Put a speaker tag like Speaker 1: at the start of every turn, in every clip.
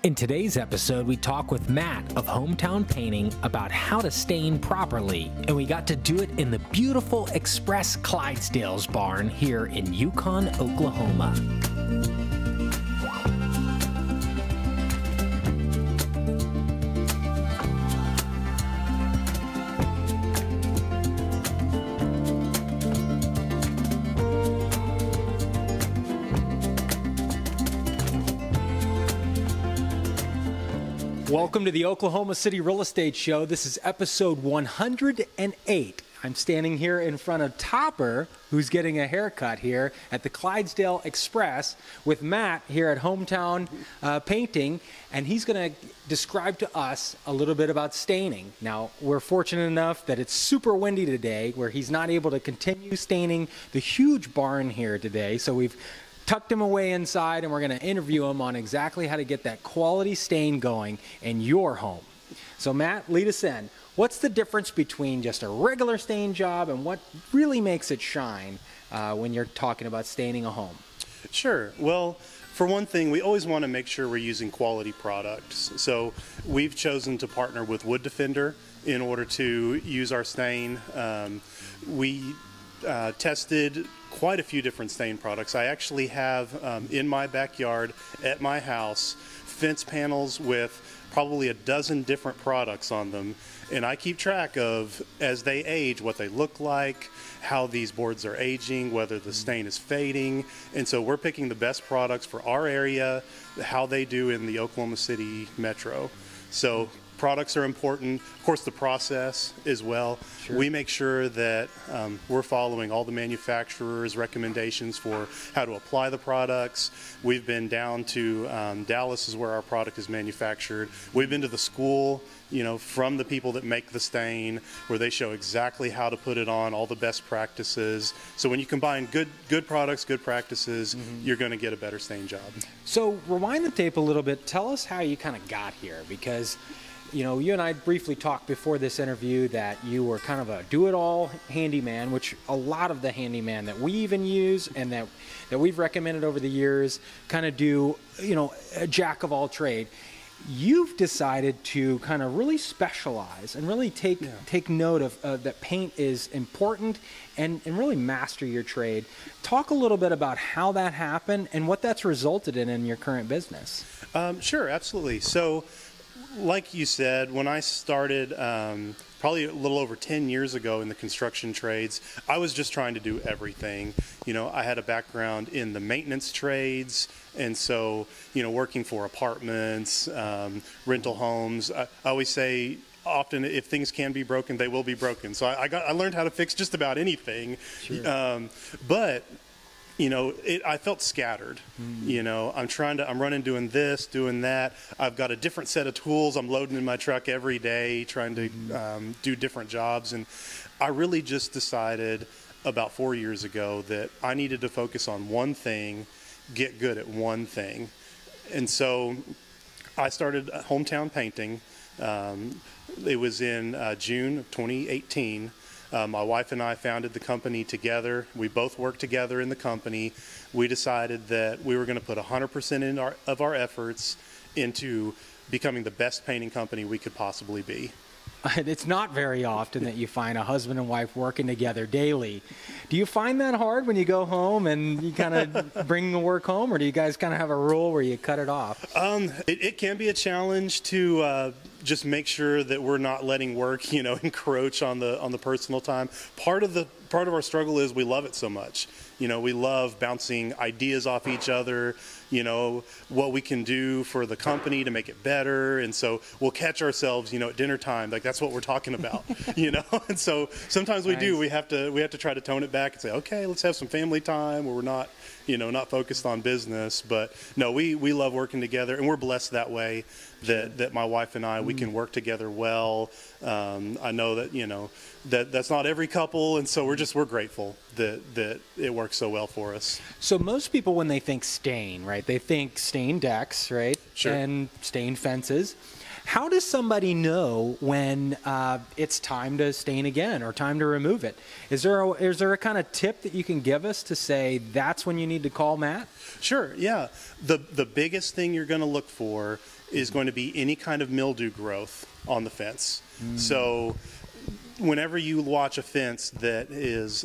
Speaker 1: In today's episode, we talk with Matt of Hometown Painting about how to stain properly, and we got to do it in the beautiful Express Clydesdales barn here in Yukon, Oklahoma. Welcome to the Oklahoma City Real Estate Show. This is episode 108. I'm standing here in front of Topper, who's getting a haircut here at the Clydesdale Express, with Matt here at Hometown Painting, and he's going to describe to us a little bit about staining. Now, we're fortunate enough that it's super windy today, where he's not able to continue staining the huge barn here today, so we've tucked him away inside, and we're going to interview him on exactly how to get that quality stain going in your home. So Matt, lead us in. What's the difference between just a regular stain job and what really makes it shine when you're talking about staining a home?
Speaker 2: Sure. Well, for one thing, we always want to make sure we're using quality products. So we've chosen to partner with Wood Defender in order to use our stain. We tested quite a few different stain products. I actually have in my backyard at my house fence panels with probably a dozen different products on them, and I keep track of, as they age, what they look like, how these boards are aging, whether the stain is fading, and so we're picking the best products for our area, how they do in the Oklahoma City metro. So products are important. Of course, the process as well. Sure. We make sure that we're following all the manufacturers' recommendations for how to apply the products. We've been down to Dallas is where our product is manufactured. We've been to the school, you know, from the people that make the stain, where they show exactly how to put it on, all the best practices. So when you combine good products, good practices, you're going to get a better stain job. So
Speaker 1: rewind the tape a little bit. Tell us how you kind of got here, because you know, you and I briefly talked before this interview that you were kind of a do-it-all handyman, which a lot of the handyman that we even use and that we've recommended over the years kind of do, you know, a jack of all trade. You've decided to kind of really specialize and really take note of that paint is important and really master your trade. Talk a little bit about how that happened and what that's resulted in your current business.
Speaker 2: Sure, absolutely. So, like you said, when I started probably a little over 10 years ago in the construction trades, I was just trying to do everything. You know, I had a background in the maintenance trades, and so, you know, working for apartments, rental homes. I always say, often, if things can be broken, they will be broken. So I learned how to fix just about anything. Sure. But you know, I felt scattered. You know, I'm running doing this, doing that. I've got a different set of tools I'm loading in my truck every day, trying to do different jobs. And I really just decided about 4 years ago that I needed to focus on one thing, get good at one thing. And so I started Hometown Painting. It was in June of 2018. My wife and I founded the company together. We both worked together in the company. We decided that we were going to put 100% of our efforts into becoming the best painting company we could possibly be.
Speaker 1: It's not very often that you find a husband and wife working together daily. Do you find that hard when you go home and you kind of bring the work home, or do you guys kind of have a rule where you cut it off?
Speaker 2: It can be a challenge to just make sure that we're not letting work, you know, encroach on the personal time. Part of our struggle is we love it so much. You know, we love bouncing ideas off each other, you know, what we can do for the company to make it better. And so we'll catch ourselves, you know, at dinner time, like that's what we're talking about, you know. And so sometimes we do. We have to try to tone it back and say, okay, let's have some family time where we're not, you know, not focused on business. But no, we love working together, and we're blessed that way that my wife and I, we can work together well. I know that, you know, that's not every couple, and so we're grateful that it works so well for us.
Speaker 1: So most people, when they think stain, right, they think stained decks, right?
Speaker 2: Sure.
Speaker 1: And stained fences. How does somebody know when it's time to stain again or time to remove it? Is there a kind of tip that you can give us to say that's when you need to call Matt?
Speaker 2: Sure, yeah. The biggest thing you're going to look for is going to be any kind of mildew growth on the fence. So whenever you watch a fence that is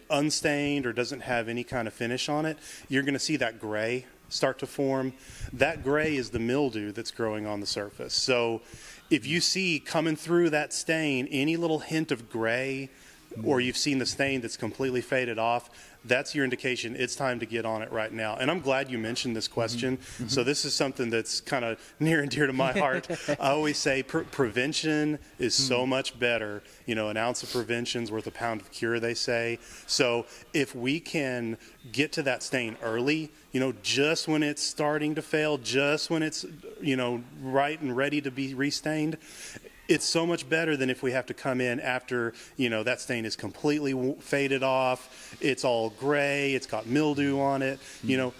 Speaker 2: unstained or doesn't have any kind of finish on it, you're going to see that gray start to form. That gray is the mildew that's growing on the surface. So if you see coming through that stain any little hint of gray, or you've seen the stain that's completely faded off, that's your indication it's time to get on it right now. And I'm glad you mentioned this question. So this is something that's kind of near and dear to my heart. I always say prevention is so much better. An ounce of prevention's worth a pound of cure, they say. So if we can get to that stain early, just when it's starting to fail, just when it's, right and ready to be restained, it's so much better than if we have to come in after, that stain is completely faded off, it's all gray, it's got mildew on it.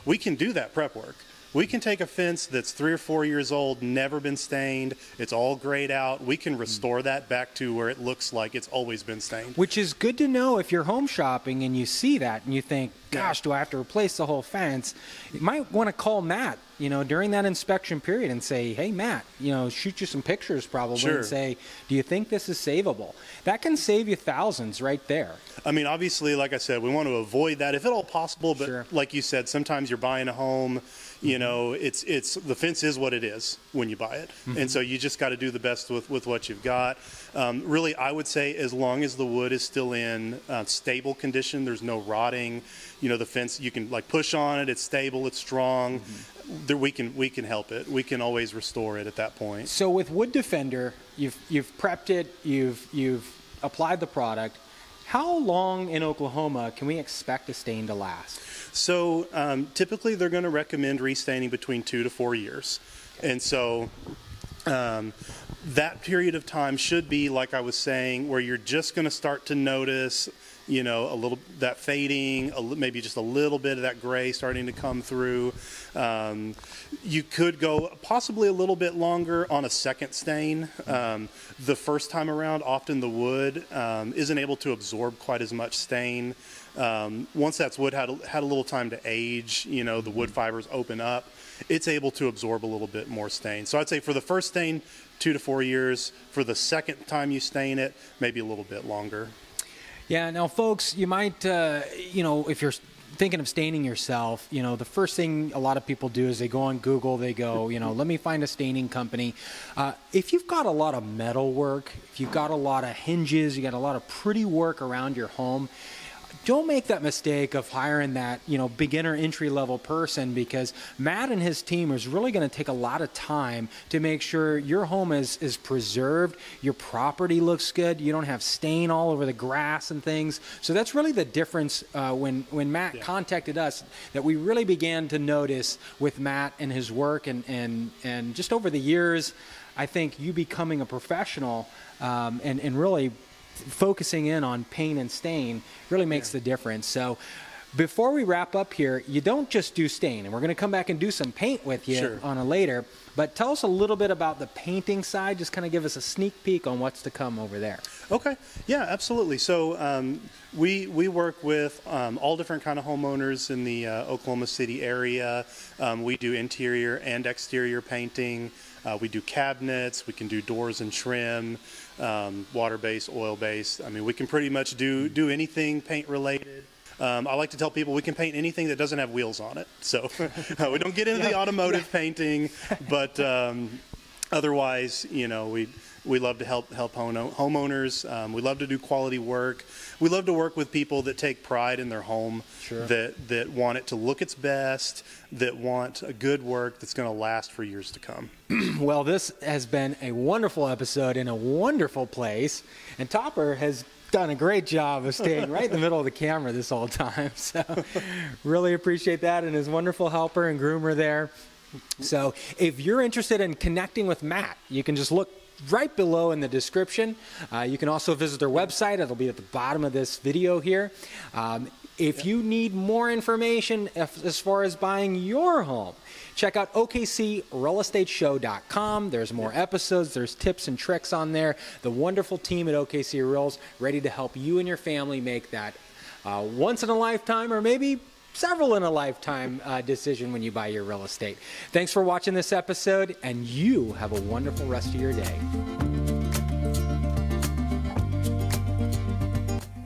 Speaker 2: We can do that prep work. We can take a fence that's 3 or 4 years old, never been stained, it's all grayed out. We can restore that back to where it looks like it's always been stained.
Speaker 1: Which is good to know if you're home shopping and you see that and you think, gosh, do I have to replace the whole fence? You might want to call Matt, during that inspection period and say, hey, Matt, shoot you some pictures probably and say, do you think this is savable? That can save you thousands right there.
Speaker 2: I mean, obviously, like I said, we want to avoid that if at all possible, but like you said, sometimes you're buying a home, it's the fence is what it is when you buy it. And so you just got to do the best with what you've got. Really, I would say as long as the wood is still in stable condition, there's no rotting, the fence, you can push on it, it's stable, it's strong. We can help it. We can always restore it at that point.
Speaker 1: So with Wood Defender, you've prepped it, you've applied the product. How long in Oklahoma can we expect a stain to last?
Speaker 2: So typically they're going to recommend restaining between 2 to 4 years. And so that period of time should be, like I was saying, where you're just going to start to notice a little that fading, maybe just a little bit of that gray starting to come through. You could go possibly a little bit longer on a second stain. The first time around, often the wood isn't able to absorb quite as much stain. Once that wood had a little time to age, the wood fibers open up, it's able to absorb a little bit more stain. So I'd say for the first stain, 2 to 4 years. For the second time you stain it, maybe a little bit longer.
Speaker 1: Yeah, now folks, you might, if you're thinking of staining yourself, the first thing a lot of people do is they go on Google, they go, let me find a staining company. If you've got a lot of metal work, if you've got a lot of hinges, you got a lot of pretty work around your home, don't make that mistake of hiring that, beginner entry-level person, because Matt and his team is really going to take a lot of time to make sure your home is preserved, your property looks good, you don't have stain all over the grass and things. So that's really the difference when Matt contacted us, that we really began to notice with Matt and his work, and just over the years, I think you becoming a professional and really focusing in on paint and stain really makes the difference. So before we wrap up here, you don't just do stain, and we're going to come back and do some paint with you on a later, but tell us a little bit about the painting side. Just kind of give us a sneak peek on what's to come over there.
Speaker 2: Okay, yeah, absolutely. So we work with all different kind of homeowners in the Oklahoma City area. We do interior and exterior painting. We do cabinets, we can do doors and trim, water-based, oil-based. I mean, we can pretty much do anything paint-related. I like to tell people we can paint anything that doesn't have wheels on it. So we don't get into the automotive painting, but otherwise, we love to help homeowners. We love to do quality work. We love to work with people that take pride in their home, that want it to look its best, that want a good work that's going to last for years to come.
Speaker 1: Well, this has been a wonderful episode in a wonderful place, and Topper has done a great job of staying right in the middle of the camera this whole time. So really appreciate that, and his wonderful helper and groomer there. So if you're interested in connecting with Matt, you can just look right below in the description. You can also visit their website. It'll be at the bottom of this video here. If you need more information as far as buying your home, check out OKCRealEstateShow.com. There's more episodes. There's tips and tricks on there. The wonderful team at OKC Real's ready to help you and your family make that once in a lifetime or maybe several in a lifetime decision when you buy your real estate. Thanks for watching this episode, and you have a wonderful rest of your day.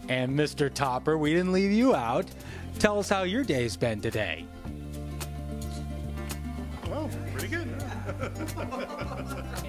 Speaker 1: And Mr. Topper, we didn't leave you out. Tell us how your day's been today.
Speaker 2: Oh, pretty good.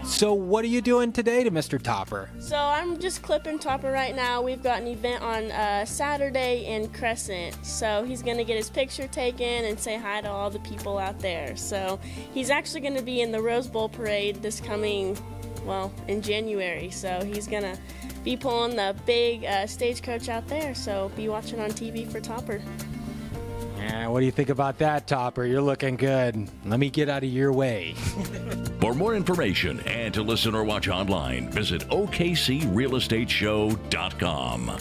Speaker 1: So what are you doing today to Mr. Topper?
Speaker 3: So I'm just clipping Topper right now. We've got an event on Saturday in Crescent. So he's going to get his picture taken and say hi to all the people out there. So he's actually going to be in the Rose Bowl parade this coming, well, in January. So he's going to be pulling the big stagecoach out there. So be watching on TV for Topper.
Speaker 1: Yeah, what do you think about that, Topper? You're looking good. Let me get out of your way.
Speaker 4: For more information and to listen or watch online, visit OKCRealEstateShow.com.